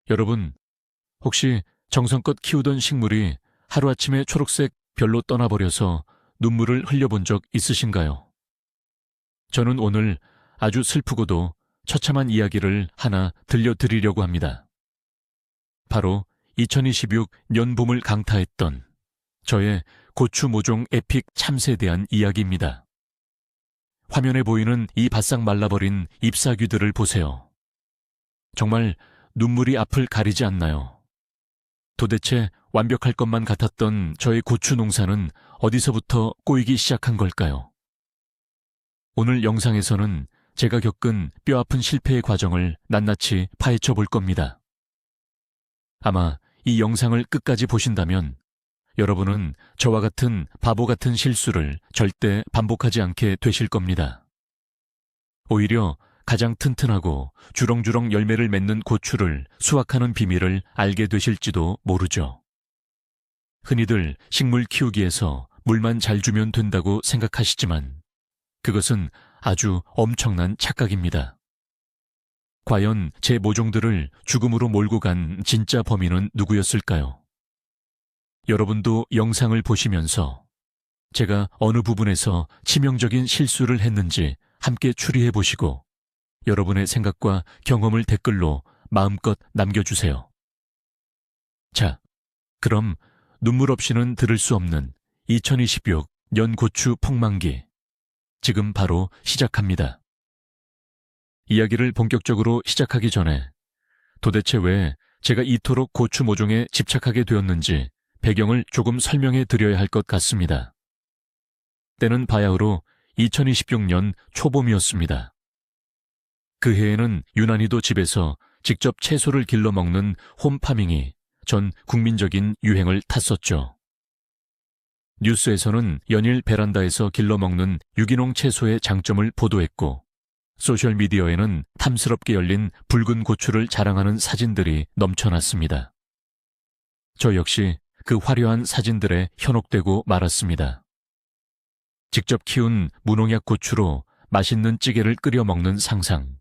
여러분, 혹시 정성껏 키우던 식물이 하루아침에 초록색 별로 떠나버려서 눈물을 흘려본 적 있으신가요? 저는 오늘 아주 슬프고도 처참한 이야기를 하나 들려드리려고 합니다. 바로 2026 연봄을 강타했던 저의 고추 모종 에픽 참새에 대한 이야기입니다. 화면에 보이는 이 바싹 말라버린 잎사귀들을 보세요. 정말 눈물이 앞을 가리지 않나요? 도대체 완벽할 것만 같았던 저의 고추 농사는 어디서부터 꼬이기 시작한 걸까요? 오늘 영상에서는 제가 겪은 뼈아픈 실패의 과정을 낱낱이 파헤쳐 볼 겁니다. 아마 이 영상을 끝까지 보신다면 여러분은 저와 같은 바보 같은 실수를 절대 반복하지 않게 되실 겁니다. 오히려 가장 튼튼하고 주렁주렁 열매를 맺는 고추를 수확하는 비밀을 알게 되실지도 모르죠. 흔히들 식물 키우기에서 물만 잘 주면 된다고 생각하시지만 그것은 아주 엄청난 착각입니다. 과연 제 모종들을 죽음으로 몰고 간 진짜 범인은 누구였을까요? 여러분도 영상을 보시면서 제가 어느 부분에서 치명적인 실수를 했는지 함께 추리해 보시고 여러분의 생각과 경험을 댓글로 마음껏 남겨주세요. 자, 그럼 눈물 없이는 들을 수 없는 2026 연고추 폭망기 지금 바로 시작합니다. 이야기를 본격적으로 시작하기 전에 도대체 왜 제가 이토록 고추 모종에 집착하게 되었는지 배경을 조금 설명해 드려야 할 것 같습니다. 때는 바야흐로 2026년 초봄이었습니다. 그 해에는 유난히도 집에서 직접 채소를 길러 먹는 홈파밍이 전 국민적인 유행을 탔었죠. 뉴스에서는 연일 베란다에서 길러 먹는 유기농 채소의 장점을 보도했고 소셜미디어에는 탐스럽게 열린 붉은 고추를 자랑하는 사진들이 넘쳐났습니다. 저 역시 그 화려한 사진들에 현혹되고 말았습니다. 직접 키운 무농약 고추로 맛있는 찌개를 끓여 먹는 상상,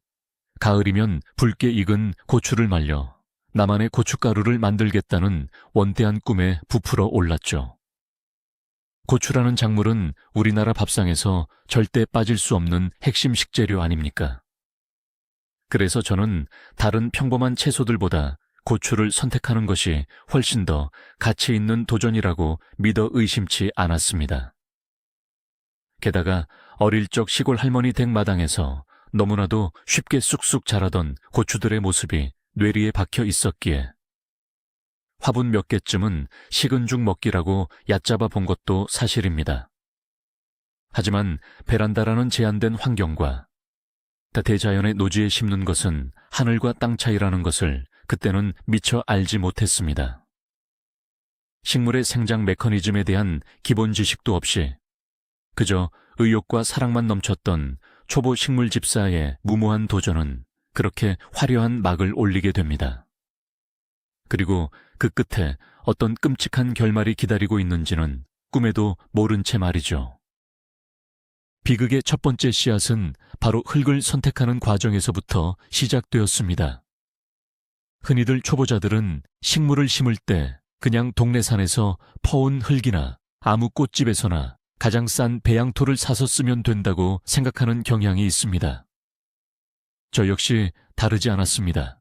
가을이면 붉게 익은 고추를 말려 나만의 고춧가루를 만들겠다는 원대한 꿈에 부풀어 올랐죠. 고추라는 작물은 우리나라 밥상에서 절대 빠질 수 없는 핵심 식재료 아닙니까? 그래서 저는 다른 평범한 채소들보다 고추를 선택하는 것이 훨씬 더 가치 있는 도전이라고 믿어 의심치 않았습니다. 게다가 어릴 적 시골 할머니 댁 마당에서 너무나도 쉽게 쑥쑥 자라던 고추들의 모습이 뇌리에 박혀 있었기에 화분 몇 개쯤은 식은 죽 먹기라고 얕잡아 본 것도 사실입니다. 하지만 베란다라는 제한된 환경과 대자연의 노지에 심는 것은 하늘과 땅 차이라는 것을 그때는 미처 알지 못했습니다. 식물의 생장 메커니즘에 대한 기본 지식도 없이 그저 의욕과 사랑만 넘쳤던 초보 식물 집사의 무모한 도전은 그렇게 화려한 막을 올리게 됩니다. 그리고 그 끝에 어떤 끔찍한 결말이 기다리고 있는지는 꿈에도 모른 채 말이죠. 비극의 첫 번째 씨앗은 바로 흙을 선택하는 과정에서부터 시작되었습니다. 흔히들 초보자들은 식물을 심을 때 그냥 동네 산에서 퍼온 흙이나 아무 꽃집에서나 가장 싼 배양토를 사서 쓰면 된다고 생각하는 경향이 있습니다. 저 역시 다르지 않았습니다.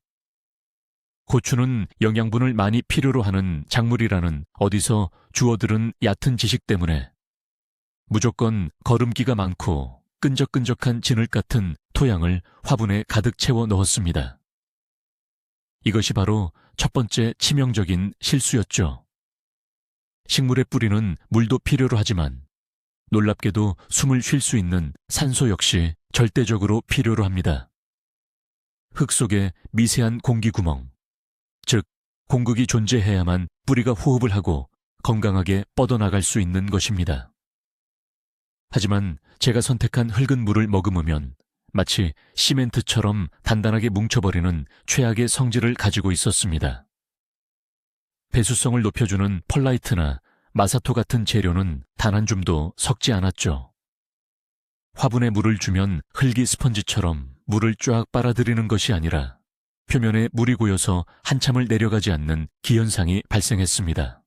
고추는 영양분을 많이 필요로 하는 작물이라는 어디서 주워들은 얕은 지식 때문에 무조건 거름기가 많고 끈적끈적한 진흙 같은 토양을 화분에 가득 채워 넣었습니다. 이것이 바로 첫 번째 치명적인 실수였죠. 식물의 뿌리는 물도 필요로 하지만 놀랍게도 숨을 쉴 수 있는 산소 역시 절대적으로 필요로 합니다. 흙 속에 미세한 공기 구멍, 즉 공극이 존재해야만 뿌리가 호흡을 하고 건강하게 뻗어나갈 수 있는 것입니다. 하지만 제가 선택한 흙은 물을 머금으면 마치 시멘트처럼 단단하게 뭉쳐버리는 최악의 성질을 가지고 있었습니다. 배수성을 높여주는 펄라이트나 마사토 같은 재료는 단 한 줌도 섞지 않았죠. 화분에 물을 주면 흙이 스펀지처럼 물을 쫙 빨아들이는 것이 아니라 표면에 물이 고여서 한참을 내려가지 않는 기현상이 발생했습니다.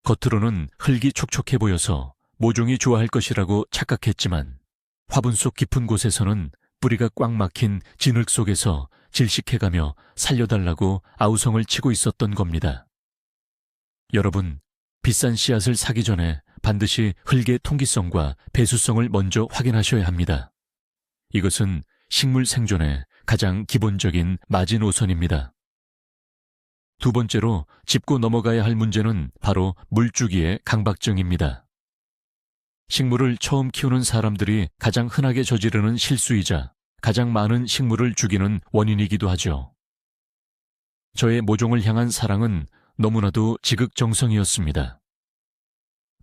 겉으로는 흙이 촉촉해 보여서 모종이 좋아할 것이라고 착각했지만 화분 속 깊은 곳에서는 뿌리가 꽉 막힌 진흙 속에서 질식해가며 살려달라고 아우성을 치고 있었던 겁니다. 여러분, 비싼 씨앗을 사기 전에 반드시 흙의 통기성과 배수성을 먼저 확인하셔야 합니다. 이것은 식물 생존의 가장 기본적인 마지노선입니다. 두 번째로 짚고 넘어가야 할 문제는 바로 물주기의 강박증입니다. 식물을 처음 키우는 사람들이 가장 흔하게 저지르는 실수이자 가장 많은 식물을 죽이는 원인이기도 하죠. 저의 모종을 향한 사랑은 너무나도 지극정성이었습니다.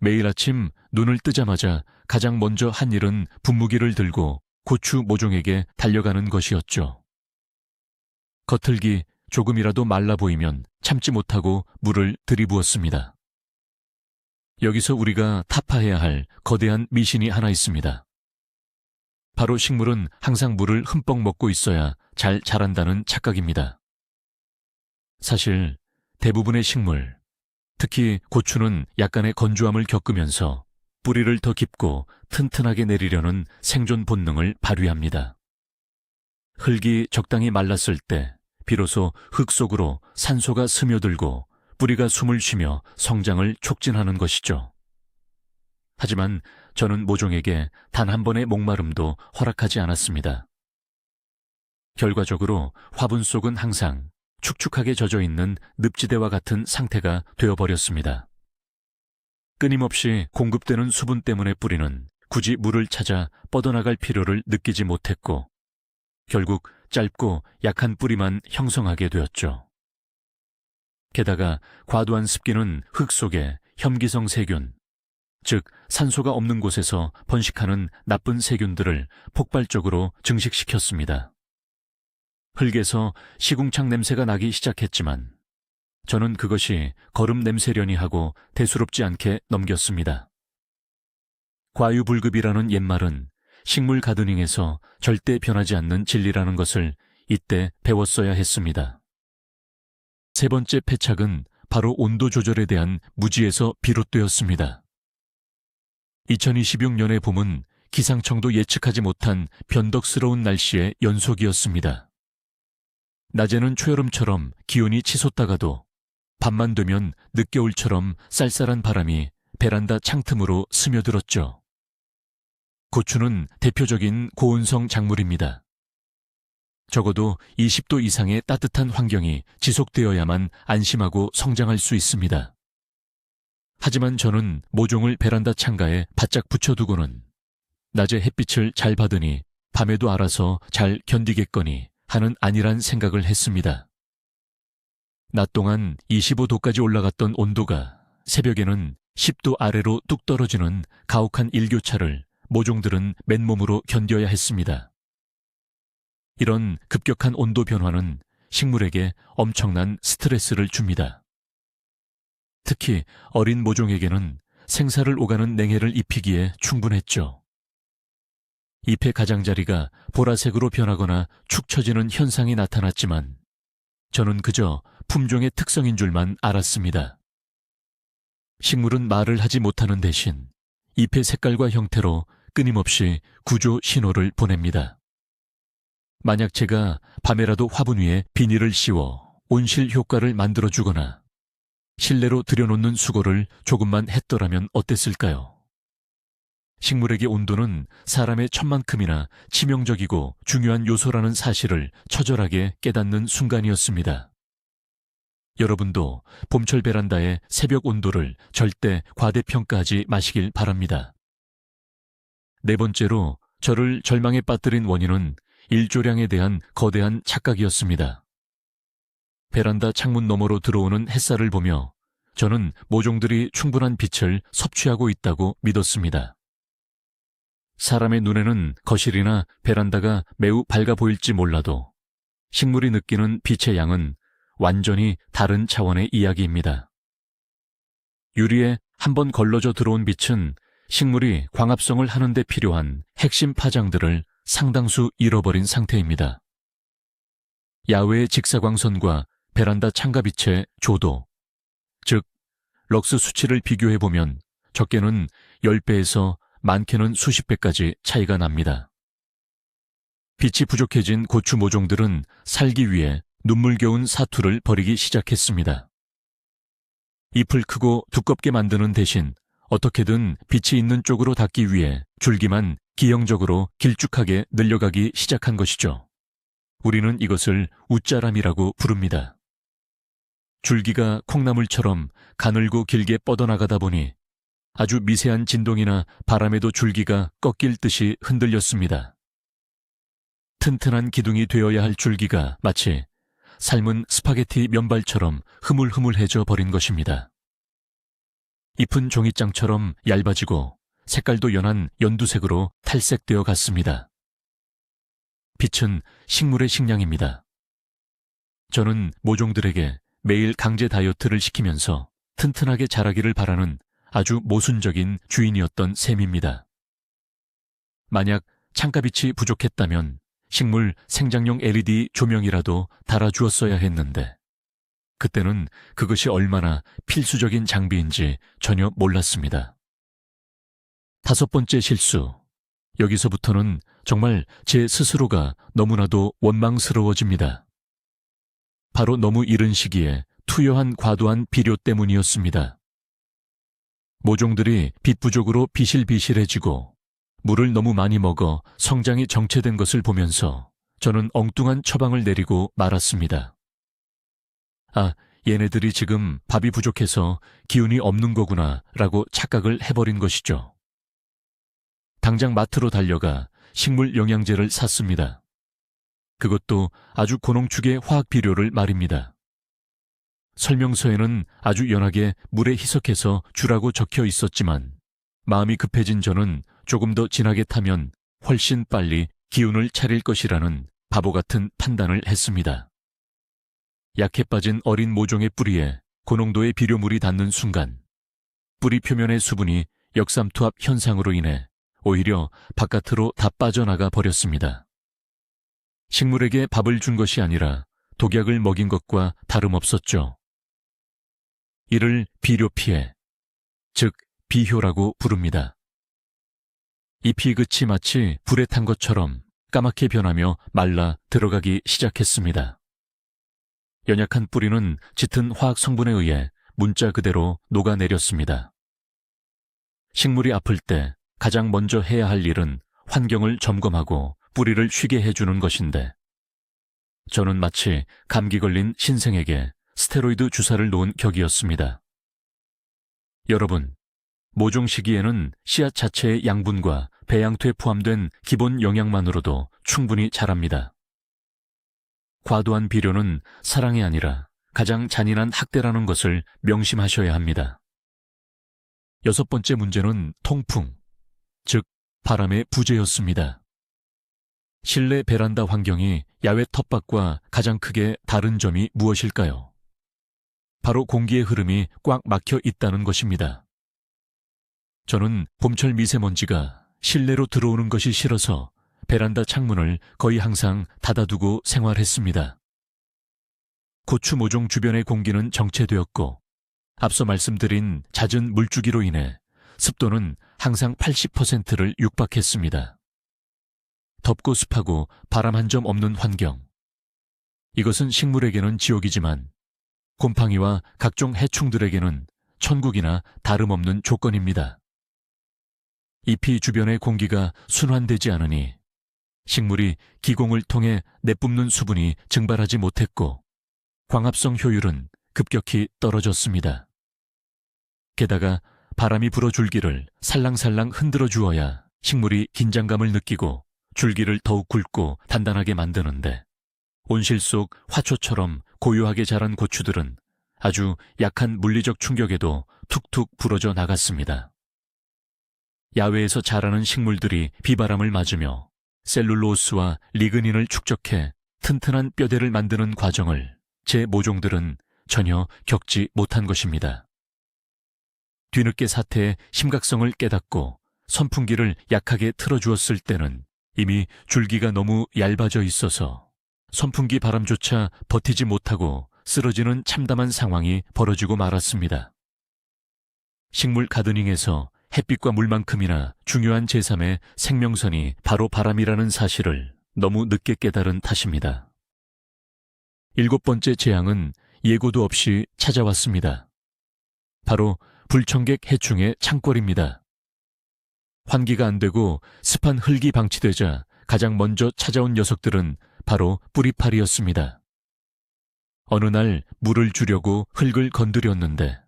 매일 아침 눈을 뜨자마자 가장 먼저 한 일은 분무기를 들고 고추 모종에게 달려가는 것이었죠. 겉흙이 조금이라도 말라 보이면 참지 못하고 물을 들이부었습니다. 여기서 우리가 타파해야 할 거대한 미신이 하나 있습니다. 바로 식물은 항상 물을 흠뻑 먹고 있어야 잘 자란다는 착각입니다. 사실 대부분의 식물, 특히 고추는 약간의 건조함을 겪으면서 뿌리를 더 깊고 튼튼하게 내리려는 생존 본능을 발휘합니다. 흙이 적당히 말랐을 때 비로소 흙 속으로 산소가 스며들고 뿌리가 숨을 쉬며 성장을 촉진하는 것이죠. 하지만 저는 모종에게 단 한 번의 목마름도 허락하지 않았습니다. 결과적으로 화분 속은 항상 축축하게 젖어있는 늪지대와 같은 상태가 되어버렸습니다. 끊임없이 공급되는 수분 때문에 뿌리는 굳이 물을 찾아 뻗어나갈 필요를 느끼지 못했고 결국 짧고 약한 뿌리만 형성하게 되었죠. 게다가 과도한 습기는 흙 속에 혐기성 세균, 즉 산소가 없는 곳에서 번식하는 나쁜 세균들을 폭발적으로 증식시켰습니다. 흙에서 시궁창 냄새가 나기 시작했지만 저는 그것이 거름 냄새려니 하고 대수롭지 않게 넘겼습니다. 과유불급이라는 옛말은 식물 가드닝에서 절대 변하지 않는 진리라는 것을 이때 배웠어야 했습니다. 세 번째 패착은 바로 온도 조절에 대한 무지에서 비롯되었습니다. 2026년의 봄은 기상청도 예측하지 못한 변덕스러운 날씨의 연속이었습니다. 낮에는 초여름처럼 기온이 치솟다가도 밤만 되면 늦겨울처럼 쌀쌀한 바람이 베란다 창틈으로 스며들었죠. 고추는 대표적인 고온성 작물입니다. 적어도 20도 이상의 따뜻한 환경이 지속되어야만 안심하고 성장할 수 있습니다. 하지만 저는 모종을 베란다 창가에 바짝 붙여두고는 낮에 햇빛을 잘 받으니 밤에도 알아서 잘 견디겠거니 하는 안일한 생각을 했습니다. 낮 동안 25도까지 올라갔던 온도가 새벽에는 10도 아래로 뚝 떨어지는 가혹한 일교차를 모종들은 맨몸으로 견뎌야 했습니다. 이런 급격한 온도 변화는 식물에게 엄청난 스트레스를 줍니다. 특히 어린 모종에게는 생사를 오가는 냉해를 입히기에 충분했죠. 잎의 가장자리가 보라색으로 변하거나 축 처지는 현상이 나타났지만 저는 그저 품종의 특성인 줄만 알았습니다. 식물은 말을 하지 못하는 대신 잎의 색깔과 형태로 끊임없이 구조 신호를 보냅니다. 만약 제가 밤에라도 화분 위에 비닐을 씌워 온실 효과를 만들어주거나 실내로 들여놓는 수고를 조금만 했더라면 어땠을까요? 식물에게 온도는 사람의 천만큼이나 치명적이고 중요한 요소라는 사실을 처절하게 깨닫는 순간이었습니다. 여러분도 봄철 베란다의 새벽 온도를 절대 과대평가하지 마시길 바랍니다. 네 번째로 저를 절망에 빠뜨린 원인은 일조량에 대한 거대한 착각이었습니다. 베란다 창문 너머로 들어오는 햇살을 보며 저는 모종들이 충분한 빛을 섭취하고 있다고 믿었습니다. 사람의 눈에는 거실이나 베란다가 매우 밝아 보일지 몰라도 식물이 느끼는 빛의 양은 완전히 다른 차원의 이야기입니다. 유리에 한번 걸러져 들어온 빛은 식물이 광합성을 하는 데 필요한 핵심 파장들을 상당수 잃어버린 상태입니다. 야외의 직사광선과 베란다 창가빛의 조도, 즉 럭스 수치를 비교해보면 적게는 10배에서 많게는 수십 배까지 차이가 납니다. 빛이 부족해진 고추 모종들은 살기 위해 눈물겨운 사투를 벌이기 시작했습니다. 잎을 크고 두껍게 만드는 대신 어떻게든 빛이 있는 쪽으로 닿기 위해 줄기만 기형적으로 길쭉하게 늘려가기 시작한 것이죠. 우리는 이것을 웃자람이라고 부릅니다. 줄기가 콩나물처럼 가늘고 길게 뻗어나가다 보니 아주 미세한 진동이나 바람에도 줄기가 꺾일 듯이 흔들렸습니다. 튼튼한 기둥이 되어야 할 줄기가 마치 삶은 스파게티 면발처럼 흐물흐물해져 버린 것입니다. 잎은 종이장처럼 얇아지고 색깔도 연한 연두색으로 탈색되어 갔습니다. 빛은 식물의 식량입니다. 저는 모종들에게 매일 강제 다이어트를 시키면서 튼튼하게 자라기를 바라는 아주 모순적인 주인이었던 셈입니다. 만약 창가빛이 부족했다면 식물 생장용 LED 조명이라도 달아주었어야 했는데 그때는 그것이 얼마나 필수적인 장비인지 전혀 몰랐습니다. 5번째 실수. 여기서부터는 정말 제 스스로가 너무나도 원망스러워집니다. 바로 너무 이른 시기에 투여한 과도한 비료 때문이었습니다. 모종들이 빛 부족으로 비실비실해지고 물을 너무 많이 먹어 성장이 정체된 것을 보면서 저는 엉뚱한 처방을 내리고 말았습니다. 아, 얘네들이 지금 밥이 부족해서 기운이 없는 거구나 라고 착각을 해버린 것이죠. 당장 마트로 달려가 식물 영양제를 샀습니다. 그것도 아주 고농축의 화학 비료를 말입니다. 설명서에는 아주 연하게 물에 희석해서 주라고 적혀 있었지만 마음이 급해진 저는 조금 더 진하게 타면 훨씬 빨리 기운을 차릴 것이라는 바보 같은 판단을 했습니다. 약해 빠진 어린 모종의 뿌리에 고농도의 비료물이 닿는 순간 뿌리 표면의 수분이 역삼투압 현상으로 인해 오히려 바깥으로 다 빠져나가 버렸습니다. 식물에게 밥을 준 것이 아니라 독약을 먹인 것과 다름없었죠. 이를 비료 피해, 즉 비효라고 부릅니다. 잎이 끝이 마치 불에 탄 것처럼 까맣게 변하며 말라 들어가기 시작했습니다. 연약한 뿌리는 짙은 화학 성분에 의해 문자 그대로 녹아내렸습니다. 식물이 아플 때 가장 먼저 해야 할 일은 환경을 점검하고 뿌리를 쉬게 해주는 것인데 저는 마치 감기 걸린 신생에게 스테로이드 주사를 놓은 격이었습니다. 여러분, 모종 시기에는 씨앗 자체의 양분과 배양토에 포함된 기본 영양만으로도 충분히 자랍니다. 과도한 비료는 사랑이 아니라 가장 잔인한 학대라는 것을 명심하셔야 합니다. 6번째 문제는 통풍, 즉 바람의 부재였습니다. 실내 베란다 환경이 야외 텃밭과 가장 크게 다른 점이 무엇일까요? 바로 공기의 흐름이 꽉 막혀 있다는 것입니다. 저는 봄철 미세먼지가 실내로 들어오는 것이 싫어서 베란다 창문을 거의 항상 닫아두고 생활했습니다. 고추 모종 주변의 공기는 정체되었고 앞서 말씀드린 잦은 물주기로 인해 습도는 항상 80%를 육박했습니다. 덥고 습하고 바람 한 점 없는 환경. 이것은 식물에게는 지옥이지만 곰팡이와 각종 해충들에게는 천국이나 다름없는 조건입니다. 잎이 주변의 공기가 순환되지 않으니 식물이 기공을 통해 내뿜는 수분이 증발하지 못했고 광합성 효율은 급격히 떨어졌습니다. 게다가 바람이 불어 줄기를 살랑살랑 흔들어 주어야 식물이 긴장감을 느끼고 줄기를 더욱 굵고 단단하게 만드는데 온실 속 화초처럼 고요하게 자란 고추들은 아주 약한 물리적 충격에도 툭툭 부러져 나갔습니다. 야외에서 자라는 식물들이 비바람을 맞으며 셀룰로스와 리그닌을 축적해 튼튼한 뼈대를 만드는 과정을 제 모종들은 전혀 겪지 못한 것입니다. 뒤늦게 사태의 심각성을 깨닫고 선풍기를 약하게 틀어주었을 때는 이미 줄기가 너무 얇아져 있어서 선풍기 바람조차 버티지 못하고 쓰러지는 참담한 상황이 벌어지고 말았습니다. 식물 가드닝에서 햇빛과 물만큼이나 중요한 제3의 생명선이 바로 바람이라는 사실을 너무 늦게 깨달은 탓입니다. 7번째 재앙은 예고도 없이 찾아왔습니다. 바로 불청객 해충의 창궐입니다. 환기가 안 되고 습한 흙이 방치되자 가장 먼저 찾아온 녀석들은 바로 뿌리파리였습니다. 어느 날 물을 주려고 흙을 건드렸는데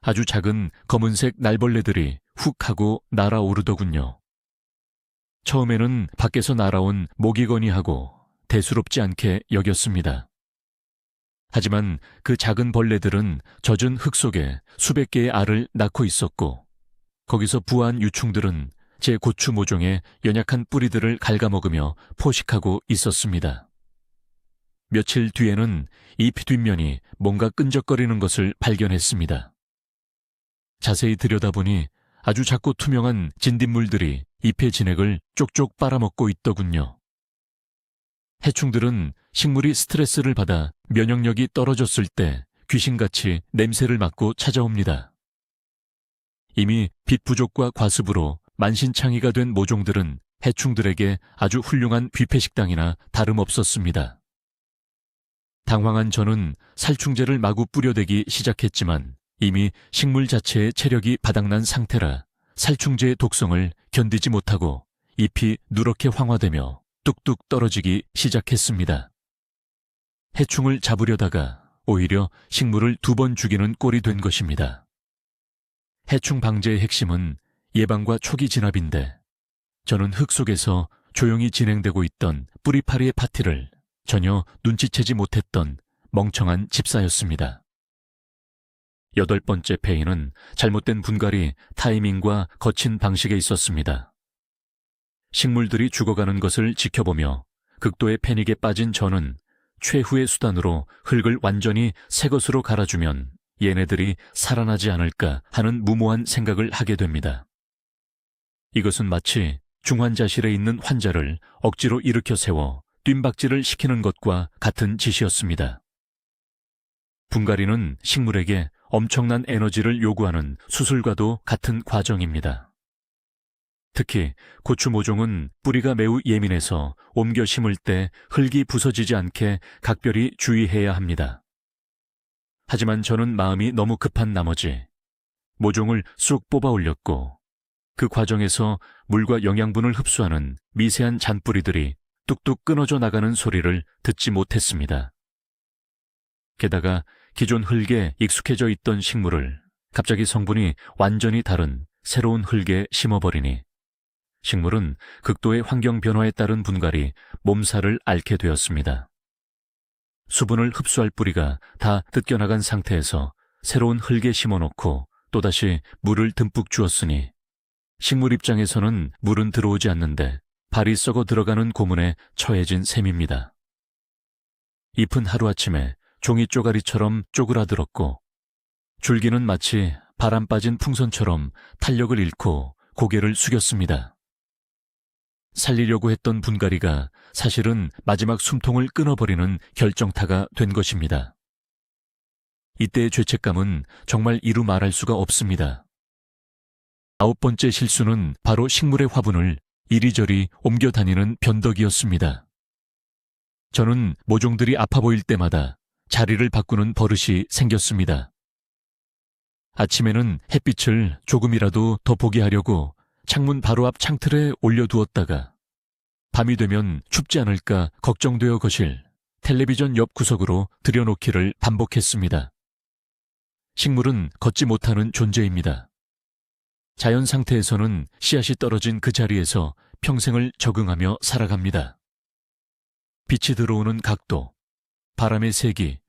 아주 작은 검은색 날벌레들이 훅 하고 날아오르더군요. 처음에는 밖에서 날아온 모기건이하고 대수롭지 않게 여겼습니다. 하지만 그 작은 벌레들은 젖은 흙 속에 수백 개의 알을 낳고 있었고 거기서 부화한 유충들은 제 고추 모종의 연약한 뿌리들을 갉아먹으며 포식하고 있었습니다. 며칠 뒤에는 잎 뒷면이 뭔가 끈적거리는 것을 발견했습니다. 자세히 들여다보니 아주 작고 투명한 진딧물들이 잎의 진액을 쪽쪽 빨아먹고 있더군요. 해충들은 식물이 스트레스를 받아 면역력이 떨어졌을 때 귀신같이 냄새를 맡고 찾아옵니다. 이미 빛 부족과 과습으로 만신창이가 된 모종들은 해충들에게 아주 훌륭한 뷔페 식당이나 다름없었습니다. 당황한 저는 살충제를 마구 뿌려대기 시작했지만 이미 식물 자체의 체력이 바닥난 상태라 살충제의 독성을 견디지 못하고 잎이 누렇게 황화되며 뚝뚝 떨어지기 시작했습니다. 해충을 잡으려다가 오히려 식물을 2번 죽이는 꼴이 된 것입니다. 해충 방제의 핵심은 예방과 초기 진압인데 저는 흙 속에서 조용히 진행되고 있던 뿌리파리의 파티를 전혀 눈치채지 못했던 멍청한 집사였습니다. 8번째 페인은 잘못된 분갈이 타이밍과 거친 방식에 있었습니다. 식물들이 죽어가는 것을 지켜보며 극도의 패닉에 빠진 저는 최후의 수단으로 흙을 완전히 새 것으로 갈아주면 얘네들이 살아나지 않을까 하는 무모한 생각을 하게 됩니다. 이것은 마치 중환자실에 있는 환자를 억지로 일으켜 세워 뜀박질을 시키는 것과 같은 짓이었습니다. 분갈이는 식물에게 엄청난 에너지를 요구하는 수술과도 같은 과정입니다. 특히 고추 모종은 뿌리가 매우 예민해서 옮겨 심을 때 흙이 부서지지 않게 각별히 주의해야 합니다. 하지만 저는 마음이 너무 급한 나머지 모종을 쑥 뽑아 올렸고 그 과정에서 물과 영양분을 흡수하는 미세한 잔뿌리들이 뚝뚝 끊어져 나가는 소리를 듣지 못했습니다. 게다가 기존 흙에 익숙해져 있던 식물을 갑자기 성분이 완전히 다른 새로운 흙에 심어버리니 식물은 극도의 환경 변화에 따른 분갈이 몸살을 앓게 되었습니다. 수분을 흡수할 뿌리가 다 뜯겨나간 상태에서 새로운 흙에 심어놓고 또다시 물을 듬뿍 주었으니 식물 입장에서는 물은 들어오지 않는데 발이 썩어 들어가는 고문에 처해진 셈입니다. 잎은 하루아침에 종이 쪼가리처럼 쪼그라들었고 줄기는 마치 바람 빠진 풍선처럼 탄력을 잃고 고개를 숙였습니다. 살리려고 했던 분갈이가 사실은 마지막 숨통을 끊어버리는 결정타가 된 것입니다. 이때의 죄책감은 정말 이루 말할 수가 없습니다. 9번째 실수는 바로 식물의 화분을 이리저리 옮겨 다니는 변덕이었습니다. 저는 모종들이 아파 보일 때마다 자리를 바꾸는 버릇이 생겼습니다. 아침에는 햇빛을 조금이라도 더 보게 하려고 창문 바로 앞 창틀에 올려두었다가 밤이 되면 춥지 않을까 걱정되어 거실 텔레비전 옆 구석으로 들여놓기를 반복했습니다. 식물은 걷지 못하는 존재입니다. 자연 상태에서는 씨앗이 떨어진 그 자리에서 평생을 적응하며 살아갑니다. 빛이 들어오는 각도, 바람의 세기,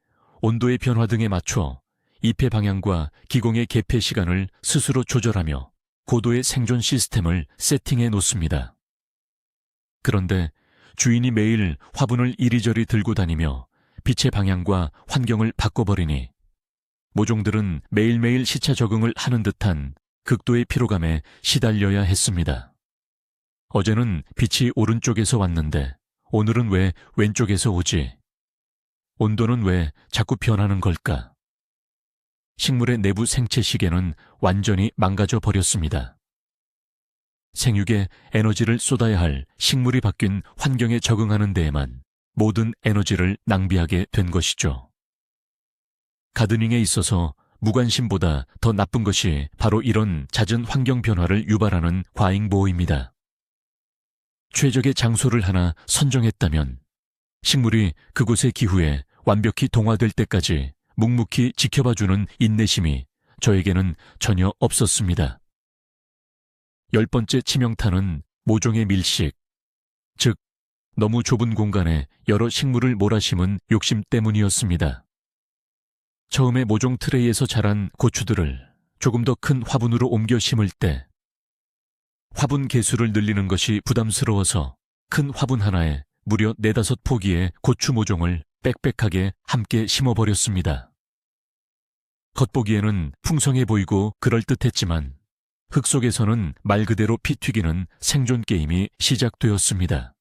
온도의 변화 등에 맞춰 잎의 방향과 기공의 개폐 시간을 스스로 조절하며 고도의 생존 시스템을 세팅해 놓습니다. 그런데 주인이 매일 화분을 이리저리 들고 다니며 빛의 방향과 환경을 바꿔버리니 모종들은 매일매일 시차 적응을 하는 듯한 극도의 피로감에 시달려야 했습니다. 어제는 빛이 오른쪽에서 왔는데 오늘은 왜 왼쪽에서 오지? 온도는 왜 자꾸 변하는 걸까? 식물의 내부 생체 시계는 완전히 망가져 버렸습니다. 생육에 에너지를 쏟아야 할 식물이 바뀐 환경에 적응하는 데에만 모든 에너지를 낭비하게 된 것이죠. 가드닝에 있어서 무관심보다 더 나쁜 것이 바로 이런 잦은 환경 변화를 유발하는 과잉보호입니다. 최적의 장소를 하나 선정했다면 식물이 그곳의 기후에 완벽히 동화될 때까지 묵묵히 지켜봐주는 인내심이 저에게는 전혀 없었습니다. 10번째 치명타는 모종의 밀식, 즉 너무 좁은 공간에 여러 식물을 몰아심은 욕심 때문이었습니다. 처음에 모종 트레이에서 자란 고추들을 조금 더 큰 화분으로 옮겨 심을 때 화분 개수를 늘리는 것이 부담스러워서 큰 화분 하나에 무려 4-5포기의 고추 모종을 빽빽하게 함께 심어버렸습니다. 겉보기에는 풍성해 보이고 그럴듯했지만 흙 속에서는 말 그대로 피 튀기는 생존 게임이 시작되었습니다.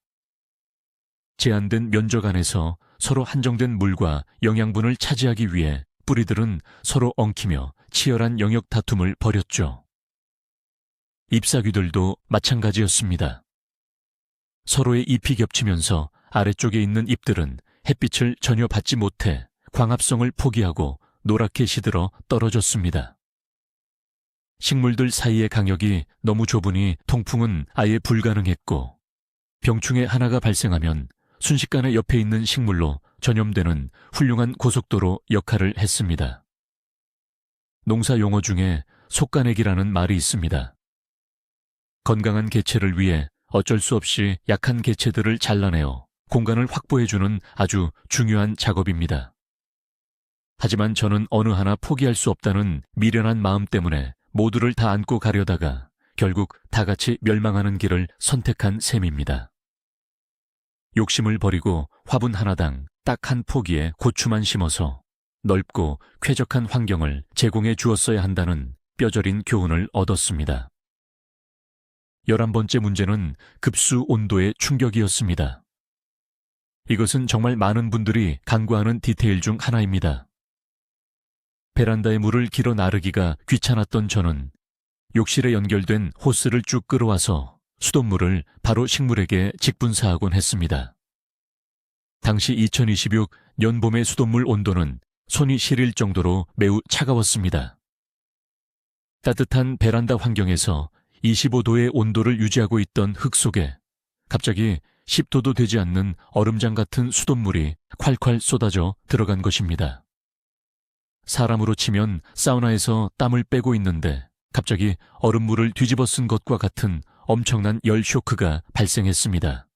제한된 면적 안에서 서로 한정된 물과 영양분을 차지하기 위해 뿌리들은 서로 엉키며 치열한 영역 다툼을 벌였죠. 잎사귀들도 마찬가지였습니다. 서로의 잎이 겹치면서 아래쪽에 있는 잎들은 햇빛을 전혀 받지 못해 광합성을 포기하고 노랗게 시들어 떨어졌습니다. 식물들 사이의 간격이 너무 좁으니 통풍은 아예 불가능했고 병충해 하나가 발생하면 순식간에 옆에 있는 식물로 전염되는 훌륭한 고속도로 역할을 했습니다. 농사 용어 중에 속가내기라는 말이 있습니다. 건강한 개체를 위해 어쩔 수 없이 약한 개체들을 잘라내어 공간을 확보해주는 아주 중요한 작업입니다. 하지만 저는 어느 하나 포기할 수 없다는 미련한 마음 때문에 모두를 다 안고 가려다가 결국 다 같이 멸망하는 길을 선택한 셈입니다. 욕심을 버리고 화분 하나당 딱 한 포기의 고추만 심어서 넓고 쾌적한 환경을 제공해 주었어야 한다는 뼈저린 교훈을 얻었습니다. 11번째 문제는 급수 온도의 충격이었습니다. 이것은 정말 많은 분들이 간과하는 디테일 중 하나입니다. 베란다에 물을 길어 나르기가 귀찮았던 저는 욕실에 연결된 호스를 쭉 끌어와서 수돗물을 바로 식물에게 직분사하곤 했습니다. 당시 2026 연봄의 수돗물 온도는 손이 시릴 정도로 매우 차가웠습니다. 따뜻한 베란다 환경에서 25도의 온도를 유지하고 있던 흙 속에 갑자기 10도도 되지 않는 얼음장 같은 수돗물이 콸콸 쏟아져 들어간 것입니다. 사람으로 치면 사우나에서 땀을 빼고 있는데 갑자기 얼음물을 뒤집어 쓴 것과 같은 엄청난 열 쇼크가 발생했습니다.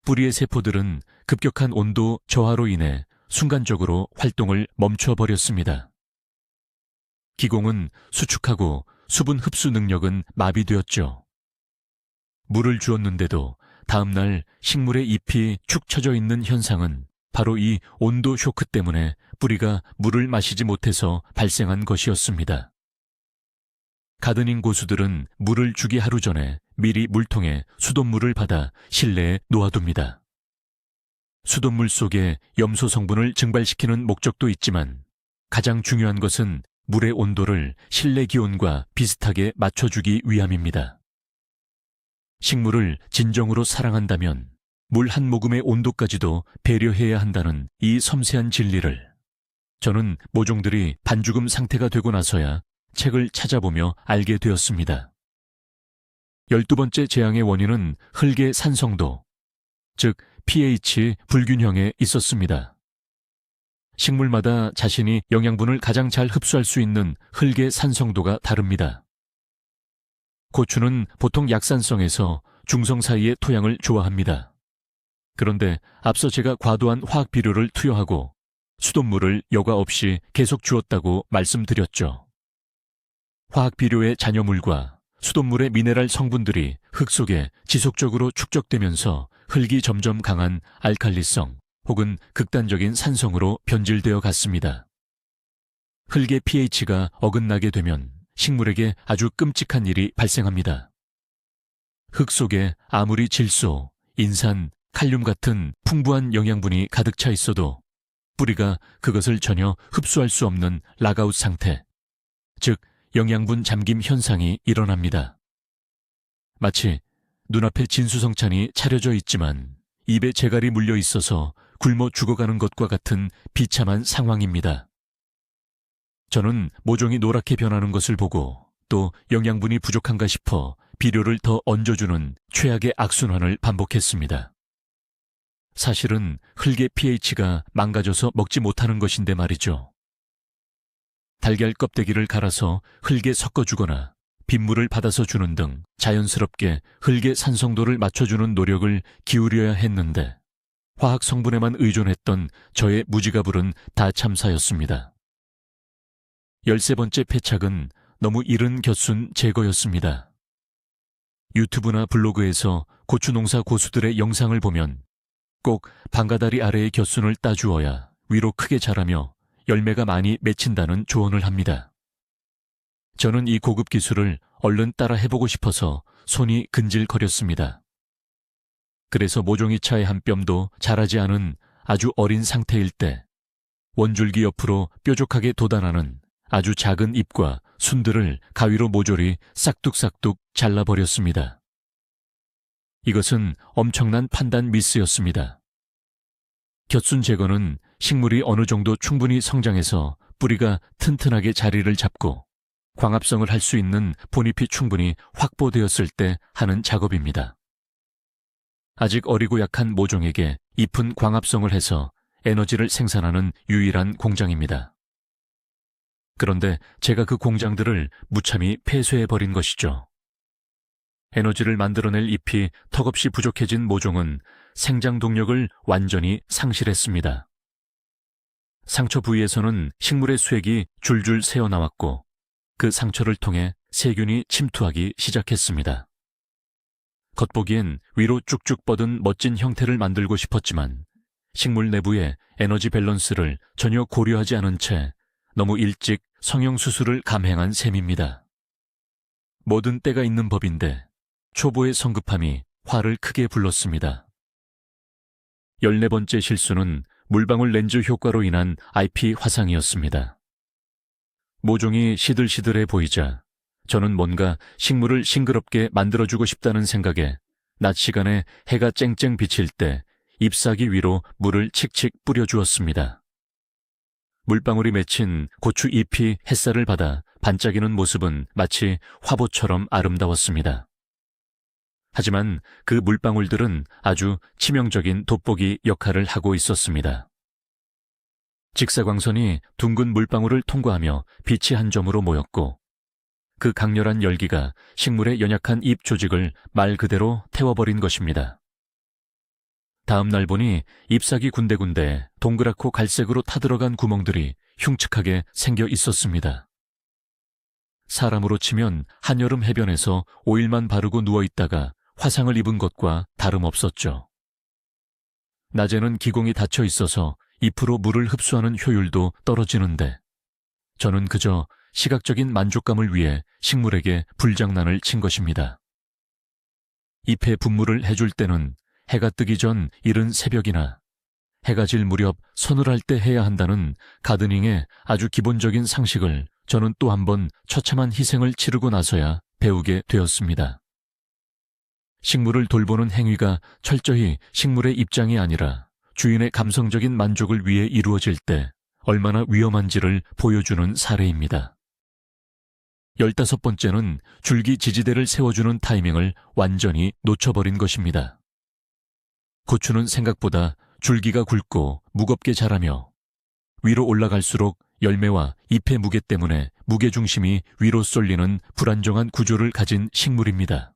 뿌리의 세포들은 급격한 온도 저하로 인해 순간적으로 활동을 멈춰버렸습니다. 기공은 수축하고 수분 흡수 능력은 마비되었죠. 물을 주었는데도 다음날 식물의 잎이 축 처져 있는 현상은 바로 이 온도 쇼크 때문에 뿌리가 물을 마시지 못해서 발생한 것이었습니다. 가드닝 고수들은 물을 주기 하루 전에 미리 물통에 수돗물을 받아 실내에 놓아둡니다. 수돗물 속에 염소 성분을 증발시키는 목적도 있지만 가장 중요한 것은 물의 온도를 실내 기온과 비슷하게 맞춰주기 위함입니다. 식물을 진정으로 사랑한다면 물 한 모금의 온도까지도 배려해야 한다는 이 섬세한 진리를 저는 모종들이 반죽음 상태가 되고 나서야 책을 찾아보며 알게 되었습니다. 12번째 재앙의 원인은 흙의 산성도, 즉 pH 불균형에 있었습니다. 식물마다 자신이 영양분을 가장 잘 흡수할 수 있는 흙의 산성도가 다릅니다. 고추는 보통 약산성에서 중성 사이의 토양을 좋아합니다. 그런데 앞서 제가 과도한 화학 비료를 투여하고 수돗물을 여과 없이 계속 주었다고 말씀드렸죠. 화학 비료의 잔여물과 수돗물의 미네랄 성분들이 흙 속에 지속적으로 축적되면서 흙이 점점 강한 알칼리성 혹은 극단적인 산성으로 변질되어 갔습니다. 흙의 pH가 어긋나게 되면 식물에게 아주 끔찍한 일이 발생합니다. 흙 속에 아무리 질소, 인산, 칼륨 같은 풍부한 영양분이 가득 차 있어도 뿌리가 그것을 전혀 흡수할 수 없는 락아웃 상태, 즉 영양분 잠김 현상이 일어납니다. 마치 눈앞에 진수성찬이 차려져 있지만 입에 재갈이 물려 있어서 굶어 죽어가는 것과 같은 비참한 상황입니다. 저는 모종이 노랗게 변하는 것을 보고 또 영양분이 부족한가 싶어 비료를 더 얹어주는 최악의 악순환을 반복했습니다. 사실은 흙의 pH가 망가져서 먹지 못하는 것인데 말이죠. 달걀 껍데기를 갈아서 흙에 섞어주거나 빗물을 받아서 주는 등 자연스럽게 흙의 산성도를 맞춰주는 노력을 기울여야 했는데 화학 성분에만 의존했던 저의 무지가불은 다 참사였습니다. 13번째 패착은 너무 이른 곁순 제거였습니다. 유튜브나 블로그에서 고추농사 고수들의 영상을 보면 꼭 방가다리 아래의 곁순을 따주어야 위로 크게 자라며 열매가 많이 맺힌다는 조언을 합니다. 저는 이 고급 기술을 얼른 따라 해보고 싶어서 손이 근질거렸습니다. 그래서 모종이차의 한 뼘도 자라지 않은 아주 어린 상태일 때 원줄기 옆으로 뾰족하게 돋아나는 아주 작은 잎과 순들을 가위로 모조리 싹둑싹둑 잘라버렸습니다. 이것은 엄청난 판단 미스였습니다. 곁순 제거는 식물이 어느 정도 충분히 성장해서 뿌리가 튼튼하게 자리를 잡고 광합성을 할 수 있는 본잎이 충분히 확보되었을 때 하는 작업입니다. 아직 어리고 약한 모종에게 잎은 광합성을 해서 에너지를 생산하는 유일한 공장입니다. 그런데 제가 그 공장들을 무참히 폐쇄해버린 것이죠. 에너지를 만들어낼 잎이 턱없이 부족해진 모종은 생장 동력을 완전히 상실했습니다. 상처 부위에서는 식물의 수액이 줄줄 새어나왔고 그 상처를 통해 세균이 침투하기 시작했습니다. 겉보기엔 위로 쭉쭉 뻗은 멋진 형태를 만들고 싶었지만 식물 내부의 에너지 밸런스를 전혀 고려하지 않은 채 너무 일찍 성형수술을 감행한 셈입니다. 뭐든 때가 있는 법인데 초보의 성급함이 화를 크게 불렀습니다. 14번째 실수는 물방울 렌즈 효과로 인한 IP 화상이었습니다. 모종이 시들시들해 보이자 저는 뭔가 식물을 싱그럽게 만들어주고 싶다는 생각에 낮 시간에 해가 쨍쨍 비칠 때 잎사귀 위로 물을 칙칙 뿌려주었습니다. 물방울이 맺힌 고추 잎이 햇살을 받아 반짝이는 모습은 마치 화보처럼 아름다웠습니다. 하지만 그 물방울들은 아주 치명적인 돋보기 역할을 하고 있었습니다. 직사광선이 둥근 물방울을 통과하며 빛이 한 점으로 모였고 그 강렬한 열기가 식물의 연약한 잎 조직을 말 그대로 태워버린 것입니다. 다음 날 보니 잎사귀 군데군데 동그랗고 갈색으로 타들어간 구멍들이 흉측하게 생겨 있었습니다. 사람으로 치면 한여름 해변에서 오일만 바르고 누워있다가 화상을 입은 것과 다름없었죠. 낮에는 기공이 닫혀 있어서 잎으로 물을 흡수하는 효율도 떨어지는데 저는 그저 시각적인 만족감을 위해 식물에게 불장난을 친 것입니다. 잎에 분무를 해줄 때는 해가 뜨기 전 이른 새벽이나 해가 질 무렵 서늘할 때 해야 한다는 가드닝의 아주 기본적인 상식을 저는 또 한 번 처참한 희생을 치르고 나서야 배우게 되었습니다. 식물을 돌보는 행위가 철저히 식물의 입장이 아니라 주인의 감성적인 만족을 위해 이루어질 때 얼마나 위험한지를 보여주는 사례입니다. 15번째는 줄기 지지대를 세워주는 타이밍을 완전히 놓쳐버린 것입니다. 고추는 생각보다 줄기가 굵고 무겁게 자라며 위로 올라갈수록 열매와 잎의 무게 때문에 무게중심이 위로 쏠리는 불안정한 구조를 가진 식물입니다.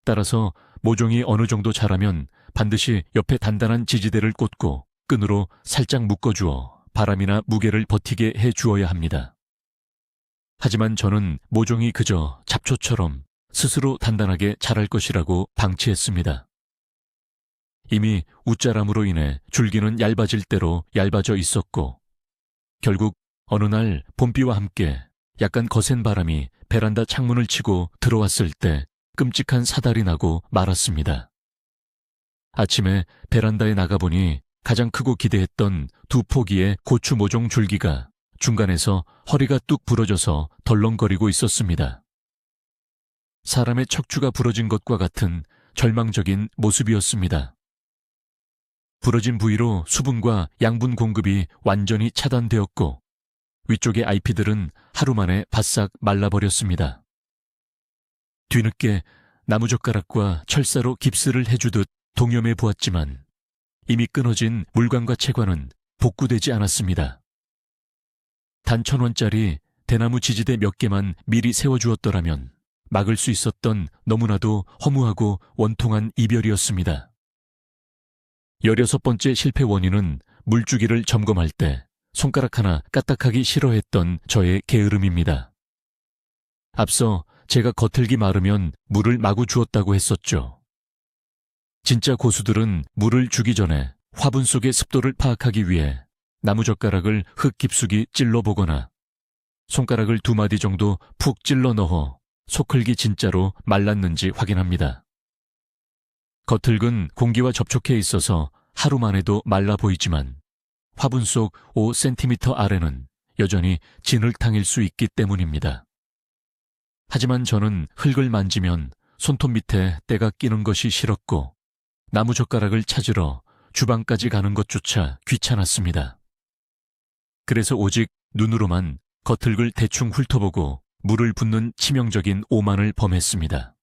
따라서 모종이 어느 정도 자라면 반드시 옆에 단단한 지지대를 꽂고 끈으로 살짝 묶어주어 바람이나 무게를 버티게 해주어야 합니다. 하지만 저는 모종이 그저 잡초처럼 스스로 단단하게 자랄 것이라고 방치했습니다. 이미 웃자람으로 인해 줄기는 얇아질 대로 얇아져 있었고 결국 어느 날 봄비와 함께 약간 거센 바람이 베란다 창문을 치고 들어왔을 때 끔찍한 사달이 나고 말았습니다. 아침에 베란다에 나가보니 가장 크고 기대했던 2포기의 고추 모종 줄기가 중간에서 허리가 뚝 부러져서 덜렁거리고 있었습니다. 사람의 척추가 부러진 것과 같은 절망적인 모습이었습니다. 부러진 부위로 수분과 양분 공급이 완전히 차단되었고 위쪽의 잎들은 하루 만에 바싹 말라버렸습니다. 뒤늦게 나무젓가락과 철사로 깁스를 해주듯 동염해 보았지만 이미 끊어진 물관과 채관은 복구되지 않았습니다. 단 1,000원짜리 대나무 지지대 몇 개만 미리 세워주었더라면 막을 수 있었던 너무나도 허무하고 원통한 이별이었습니다. 16번째 실패 원인은 물주기를 점검할 때 손가락 하나 까딱하기 싫어했던 저의 게으름입니다. 앞서 제가 겉흙이 마르면 물을 마구 주었다고 했었죠. 진짜 고수들은 물을 주기 전에 화분 속의 습도를 파악하기 위해 나무젓가락을 흙 깊숙이 찔러보거나 손가락을 2마디 정도 푹 찔러 넣어 속흙이 진짜로 말랐는지 확인합니다. 겉흙은 공기와 접촉해 있어서 하루만 해도 말라 보이지만 화분 속 5cm 아래는 여전히 진흙탕일 수 있기 때문입니다. 하지만 저는 흙을 만지면 손톱 밑에 때가 끼는 것이 싫었고 나무젓가락을 찾으러 주방까지 가는 것조차 귀찮았습니다. 그래서 오직 눈으로만 겉흙을 대충 훑어보고 물을 붓는 치명적인 오만을 범했습니다.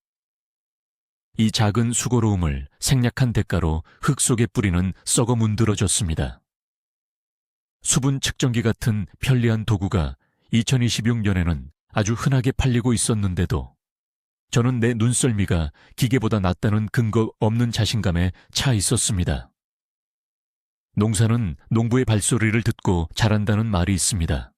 이 작은 수고로움을 생략한 대가로 흙 속에 뿌리는 썩어 문드러졌습니다. 수분 측정기 같은 편리한 도구가 2026년에는 아주 흔하게 팔리고 있었는데도 저는 내 눈썰미가 기계보다 낫다는 근거 없는 자신감에 차 있었습니다. 농사는 농부의 발소리를 듣고 자란다는 말이 있습니다.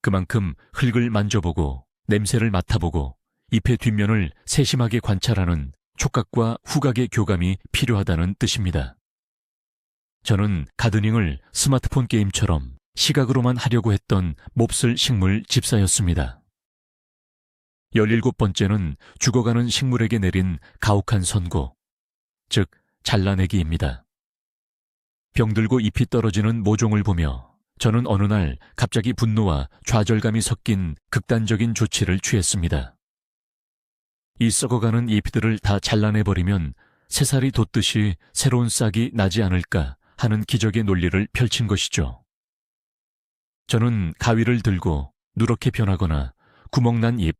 그만큼 흙을 만져보고 냄새를 맡아보고 잎의 뒷면을 세심하게 관찰하는 촉각과 후각의 교감이 필요하다는 뜻입니다. 저는 가드닝을 스마트폰 게임처럼 시각으로만 하려고 했던 몹쓸 식물 집사였습니다. 17번째는 죽어가는 식물에게 내린 가혹한 선고, 즉 잘라내기입니다. 병들고 잎이 떨어지는 모종을 보며 저는 어느 날 갑자기 분노와 좌절감이 섞인 극단적인 조치를 취했습니다. 이 썩어가는 잎들을 다 잘라내버리면 새살이 돋듯이 새로운 싹이 나지 않을까 하는 기적의 논리를 펼친 것이죠. 저는 가위를 들고 누렇게 변하거나 구멍난 잎,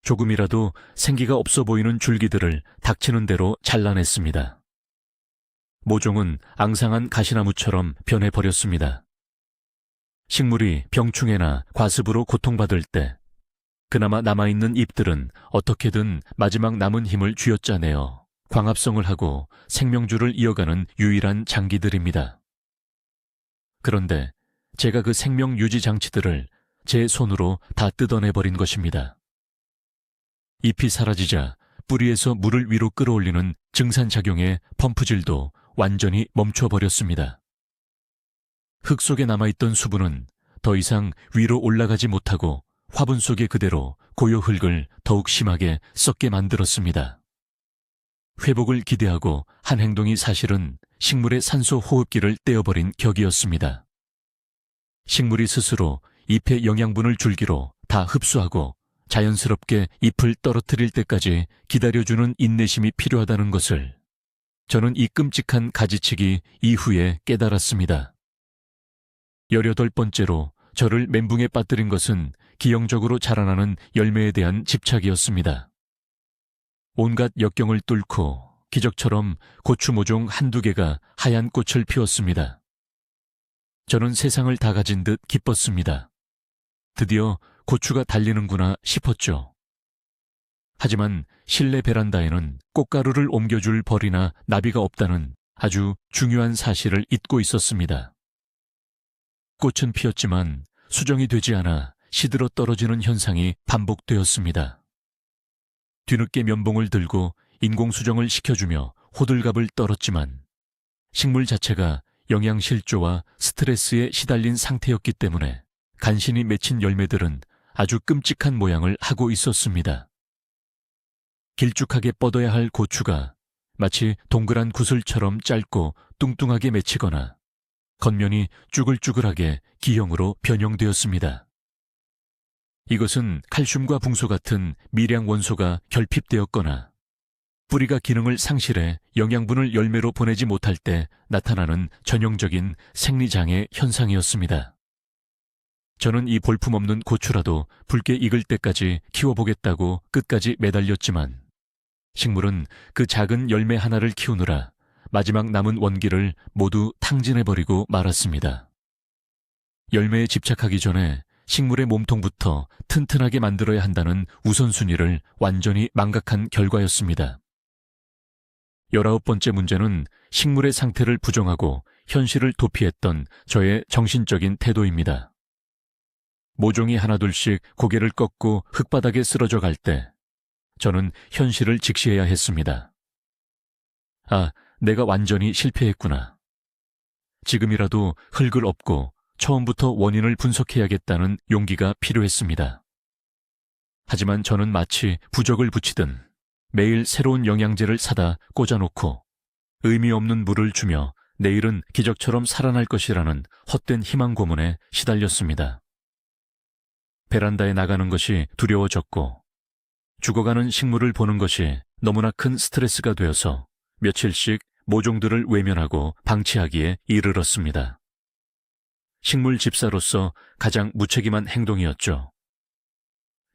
조금이라도 생기가 없어 보이는 줄기들을 닥치는 대로 잘라냈습니다. 모종은 앙상한 가시나무처럼 변해버렸습니다. 식물이 병충해나 과습으로 고통받을 때 그나마 남아있는 잎들은 어떻게든 마지막 남은 힘을 쥐어짜내어 광합성을 하고 생명줄을 이어가는 유일한 장기들입니다. 그런데 제가 그 생명 유지 장치들을 제 손으로 다 뜯어내버린 것입니다. 잎이 사라지자 뿌리에서 물을 위로 끌어올리는 증산작용의 펌프질도 완전히 멈춰버렸습니다. 흙 속에 남아있던 수분은 더 이상 위로 올라가지 못하고 화분 속에 그대로 고요 흙을 더욱 심하게 썩게 만들었습니다. 회복을 기대하고 한 행동이 사실은 식물의 산소 호흡기를 떼어버린 격이었습니다. 식물이 스스로 잎의 영양분을 줄기로 다 흡수하고 자연스럽게 잎을 떨어뜨릴 때까지 기다려주는 인내심이 필요하다는 것을 저는 이 끔찍한 가지치기 이후에 깨달았습니다. 18번째로 저를 멘붕에 빠뜨린 것은 기형적으로 자라나는 열매에 대한 집착이었습니다. 온갖 역경을 뚫고 기적처럼 고추 모종 1-2개가 하얀 꽃을 피웠습니다. 저는 세상을 다 가진 듯 기뻤습니다. 드디어 고추가 달리는구나 싶었죠. 하지만 실내 베란다에는 꽃가루를 옮겨줄 벌이나 나비가 없다는 아주 중요한 사실을 잊고 있었습니다. 꽃은 피었지만 수정이 되지 않아 시들어 떨어지는 현상이 반복되었습니다. 뒤늦게 면봉을 들고 인공수정을 시켜주며 호들갑을 떨었지만 식물 자체가 영양실조와 스트레스에 시달린 상태였기 때문에 간신히 맺힌 열매들은 아주 끔찍한 모양을 하고 있었습니다. 길쭉하게 뻗어야 할 고추가 마치 동그란 구슬처럼 짧고 뚱뚱하게 맺히거나 겉면이 쭈글쭈글하게 기형으로 변형되었습니다. 이것은 칼슘과 붕소 같은 미량 원소가 결핍되었거나 뿌리가 기능을 상실해 영양분을 열매로 보내지 못할 때 나타나는 전형적인 생리장애 현상이었습니다. 저는 이 볼품없는 고추라도 붉게 익을 때까지 키워보겠다고 끝까지 매달렸지만 식물은 그 작은 열매 하나를 키우느라 마지막 남은 원기를 모두 탕진해버리고 말았습니다. 열매에 집착하기 전에 식물의 몸통부터 튼튼하게 만들어야 한다는 우선순위를 완전히 망각한 결과였습니다. 19번째 문제는 식물의 상태를 부정하고 현실을 도피했던 저의 정신적인 태도입니다. 모종이 하나둘씩 고개를 꺾고 흙바닥에 쓰러져 갈 때 저는 현실을 직시해야 했습니다. 아, 내가 완전히 실패했구나. 지금이라도 흙을 엎고 처음부터 원인을 분석해야겠다는 용기가 필요했습니다. 하지만 저는 마치 부적을 붙이든 매일 새로운 영양제를 사다 꽂아놓고 의미 없는 물을 주며 내일은 기적처럼 살아날 것이라는 헛된 희망 고문에 시달렸습니다. 베란다에 나가는 것이 두려워졌고 죽어가는 식물을 보는 것이 너무나 큰 스트레스가 되어서 며칠씩 모종들을 외면하고 방치하기에 이르렀습니다. 식물 집사로서 가장 무책임한 행동이었죠.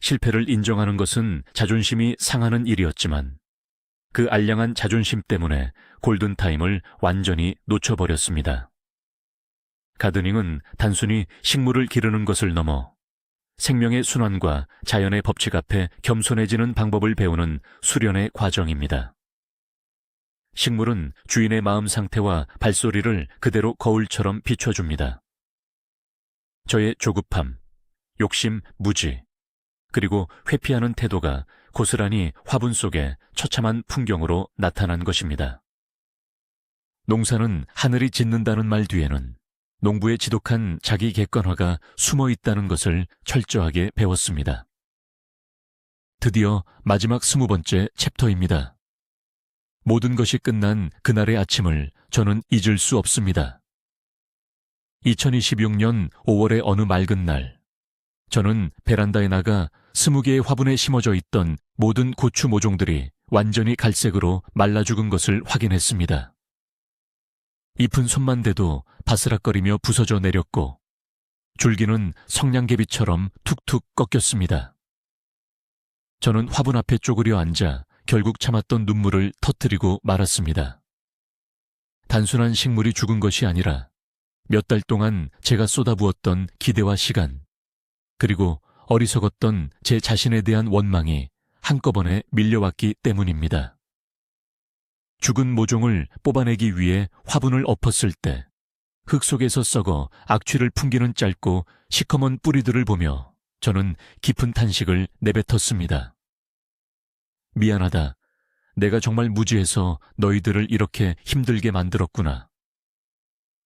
실패를 인정하는 것은 자존심이 상하는 일이었지만 그 알량한 자존심 때문에 골든타임을 완전히 놓쳐버렸습니다. 가드닝은 단순히 식물을 기르는 것을 넘어 생명의 순환과 자연의 법칙 앞에 겸손해지는 방법을 배우는 수련의 과정입니다. 식물은 주인의 마음 상태와 발소리를 그대로 거울처럼 비춰줍니다. 저의 조급함, 욕심, 무지, 그리고 회피하는 태도가 고스란히 화분 속에 처참한 풍경으로 나타난 것입니다. 농사는 하늘이 짓는다는 말 뒤에는 농부의 지독한 자기 객관화가 숨어 있다는 것을 철저하게 배웠습니다. 드디어 마지막 20번째 챕터입니다. 모든 것이 끝난 그날의 아침을 저는 잊을 수 없습니다. 2026년 5월의 어느 맑은 날, 저는 베란다에 나가 20개의 화분에 심어져 있던 모든 고추 모종들이 완전히 갈색으로 말라 죽은 것을 확인했습니다. 잎은 손만 대도 바스락거리며 부서져 내렸고 줄기는 성냥개비처럼 툭툭 꺾였습니다. 저는 화분 앞에 쪼그려 앉아 결국 참았던 눈물을 터뜨리고 말았습니다. 단순한 식물이 죽은 것이 아니라 몇 달 동안 제가 쏟아부었던 기대와 시간, 그리고 어리석었던 제 자신에 대한 원망이 한꺼번에 밀려왔기 때문입니다. 죽은 모종을 뽑아내기 위해 화분을 엎었을 때 흙 속에서 썩어 악취를 풍기는 짧고 시커먼 뿌리들을 보며 저는 깊은 탄식을 내뱉었습니다. 미안하다. 내가 정말 무지해서 너희들을 이렇게 힘들게 만들었구나.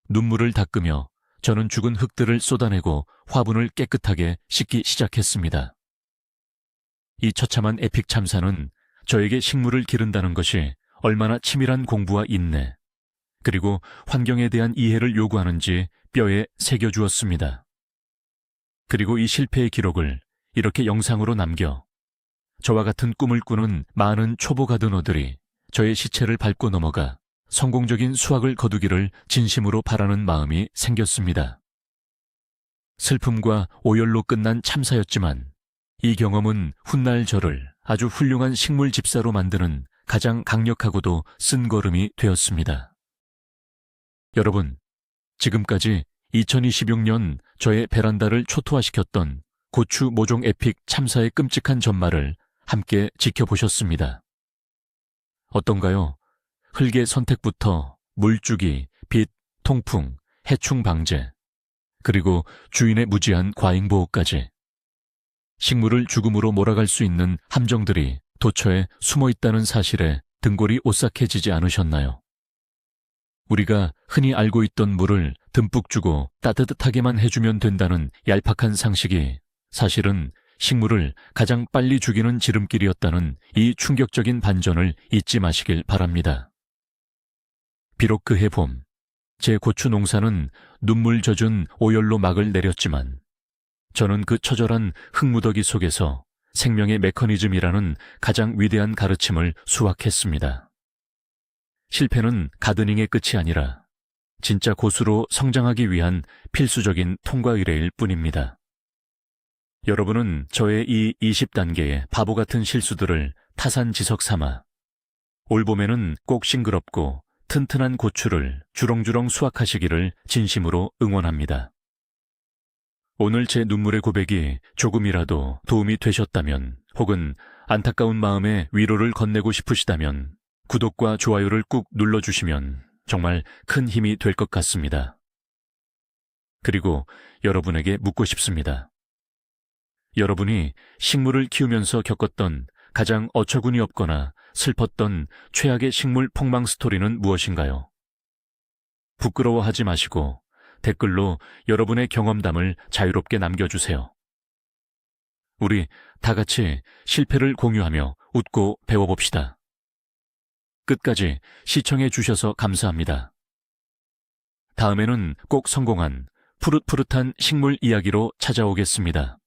눈물을 닦으며 저는 죽은 흙들을 쏟아내고 화분을 깨끗하게 씻기 시작했습니다. 이 처참한 에픽 참사는 저에게 식물을 기른다는 것이 얼마나 치밀한 공부와 인내, 그리고 환경에 대한 이해를 요구하는지 뼈에 새겨주었습니다. 그리고 이 실패의 기록을 이렇게 영상으로 남겨 저와 같은 꿈을 꾸는 많은 초보 가드너들이 저의 시체를 밟고 넘어가 성공적인 수확을 거두기를 진심으로 바라는 마음이 생겼습니다. 슬픔과 오열로 끝난 참사였지만 이 경험은 훗날 저를 아주 훌륭한 식물 집사로 만드는 가장 강력하고도 쓴 걸음이 되었습니다. 여러분, 지금까지 2026년 저의 베란다를 초토화시켰던 고추 모종 에픽 참사의 끔찍한 전말을 함께 지켜보셨습니다. 어떤가요? 흙의 선택부터 물주기, 빛, 통풍, 해충 방제, 그리고 주인의 무지한 과잉 보호까지 식물을 죽음으로 몰아갈 수 있는 함정들이 도처에 숨어 있다는 사실에 등골이 오싹해지지 않으셨나요? 우리가 흔히 알고 있던 물을 듬뿍 주고 따뜻하게만 해주면 된다는 얄팍한 상식이 사실은 식물을 가장 빨리 죽이는 지름길이었다는 이 충격적인 반전을 잊지 마시길 바랍니다. 비록 그해 봄, 제 고추 농사는 눈물 젖은 오열로 막을 내렸지만 저는 그 처절한 흙무더기 속에서 생명의 메커니즘이라는 가장 위대한 가르침을 수확했습니다. 실패는 가드닝의 끝이 아니라 진짜 고수로 성장하기 위한 필수적인 통과 의례일 뿐입니다. 여러분은 저의 이 20단계의 바보 같은 실수들을 타산지석 삼아 올 봄에는 꼭 싱그럽고 튼튼한 고추를 주렁주렁 수확하시기를 진심으로 응원합니다. 오늘 제 눈물의 고백이 조금이라도 도움이 되셨다면 혹은 안타까운 마음에 위로를 건네고 싶으시다면 구독과 좋아요를 꾹 눌러주시면 정말 큰 힘이 될 것 같습니다. 그리고 여러분에게 묻고 싶습니다. 여러분이 식물을 키우면서 겪었던 가장 어처구니 없거나 슬펐던 최악의 식물 폭망 스토리는 무엇인가요? 부끄러워하지 마시고 댓글로 여러분의 경험담을 자유롭게 남겨주세요. 우리 다 같이 실패를 공유하며 웃고 배워봅시다. 끝까지 시청해 주셔서 감사합니다. 다음에는 꼭 성공한 푸릇푸릇한 식물 이야기로 찾아오겠습니다.